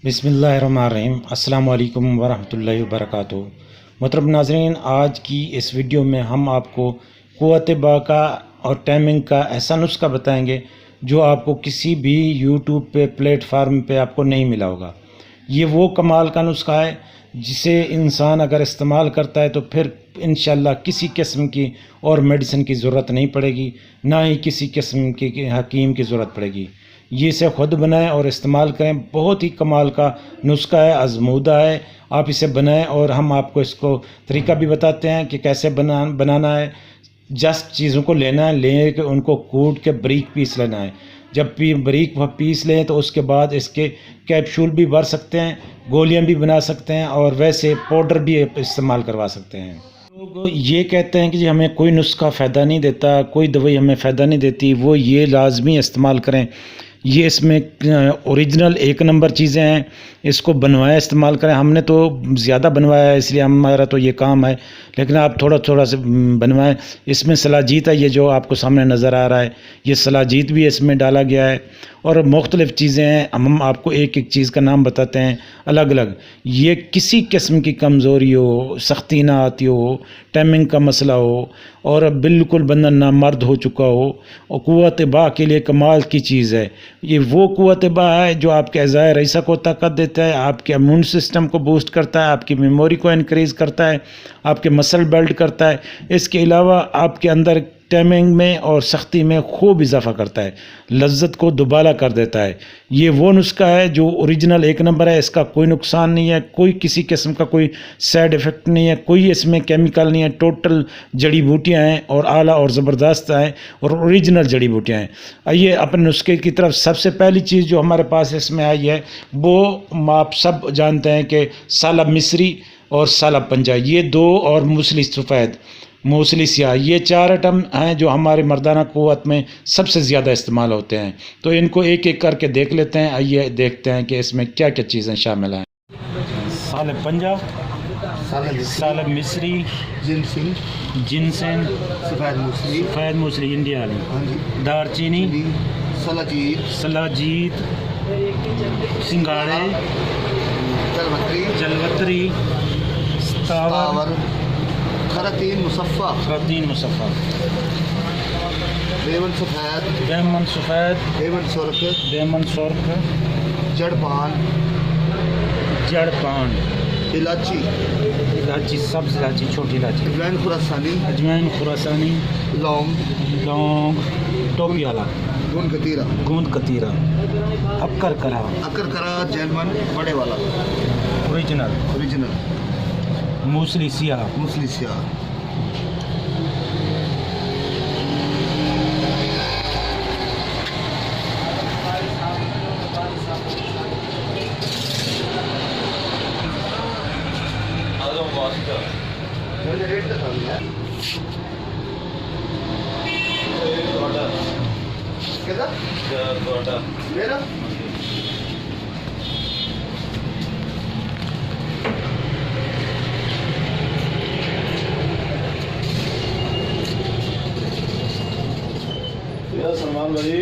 बिस्मिल्लाहिर्रहमानिर्रहीम अस्सलामु अलैकुम वरहमतुल्लाहि वबरकातुहू। मोहतरम नाज़रीन, आज की इस वीडियो में हम आपको क़ुव्वत बा का और टाइमिंग का ऐसा नुस्खा बताएंगे जो आपको किसी भी यूट्यूब पे प्लेटफार्म पे आपको नहीं मिला होगा। ये वो कमाल का नुस्खा है जिसे इंसान अगर इस्तेमाल करता है तो फिर इंशाल्लाह किसी किस्म की और मेडिसिन की ज़रूरत नहीं पड़ेगी, ना ही किसी किस्म की हकीम की ज़रूरत पड़ेगी। ये इसे ख़ुद बनाएं और इस्तेमाल करें। बहुत ही कमाल का नुस्खा है, आजमूदा है। आप इसे बनाएं और हम आपको इसको तरीका भी बताते हैं कि कैसे बनाना है। जस्ट चीज़ों को लेना है, ले के उनको कूट के बारीक पीस लेना है। जब बारीक पीस लें तो उसके बाद इसके कैप्सूल भी भर सकते हैं, गोलियां भी बना सकते हैं और वैसे पाउडर भी इस्तेमाल करवा सकते हैं। लोग ये कहते हैं कि जी हमें कोई नुस्खा फ़ायदा नहीं देता, कोई दवाई हमें फ़ायदा नहीं देती, वो ये लाजमी इस्तेमाल करें। ये इसमें ओरिजिनल एक नंबर चीज़ें हैं, इसको बनवाया इस्तेमाल करें। हमने तो ज़्यादा बनवाया है इसलिए हमारा तो ये काम है, लेकिन आप थोड़ा थोड़ा से बनवाएं। इसमें सलाजीत है, ये जो आपको सामने नज़र आ रहा है ये सलाजीत भी इसमें डाला गया है और मुख्तलिफ़ चीज़ें हैं। हम आपको एक एक चीज़ का नाम बताते हैं अलग अलग। ये किसी किस्म की कमज़ोरी हो, सख्ती ना आती हो, टाइमिंग का मसला हो और बिल्कुल बंदा नामर्द हो चुका हो, और क़ुव्वत बा के लिए कमाल की चीज़ है। ये वो क़ुव्वत बा है जो आपके अज़ाए रईसा को ताकत देता है, आपके इम्यून सिस्टम को बूस्ट करता है, आपकी मेमोरी को इनक्रीज़ करता है, आपके मसल बिल्ड करता है। इसके अलावा आपके अंदर टाइमिंग में और सख्ती में खूब इजाफा करता है, लज्जत को दुबाला कर देता है। ये वो नुस्खा है जो ओरिजिनल एक नंबर है। इसका कोई नुकसान नहीं है, कोई किसी किस्म का कोई साइड इफ़ेक्ट नहीं है, कोई इसमें केमिकल नहीं है। टोटल जड़ी बूटियाँ हैं और आला और ज़बरदस्त हैं और ओरिजिनल जड़ी बूटियाँ हैं। आइए अपने नुस्खे की तरफ। सबसे पहली चीज़ जो हमारे पास इसमें आई है वो आप सब जानते हैं कि सालब मिस्री और सालब पंजा, ये दो, और मूसली सफ़ेद, मूसली स्याह, ये चार आइटम हैं जो हमारे मर्दाना क़ुव्वत में सबसे ज़्यादा इस्तेमाल होते हैं। तो इनको एक एक करके देख लेते हैं। आइए देखते हैं कि इसमें क्या क्या चीज़ें शामिल हैं। सालब पंजा, सालब मिस्री, जिनसेन, सफ़ेद मूसली इंडिया वाली, दारचीनी, सलाजीत, सिंगाड़े, जलवतरी, सतावर, खरातीन मुसफ़्फ़ा, बेमन सफ़ेद, बेमन सुर्ख, जड़पान, इलायची, सब्ज़ इलायची, छोटी इलायची, अजवाइन खुरासानी, लौंग, टोपी वाला, गूंद कतीरा, अक्कर करा, जैलमन बड़े वाला, ओरिजिनल, मूसली स्याह, सलमान भाई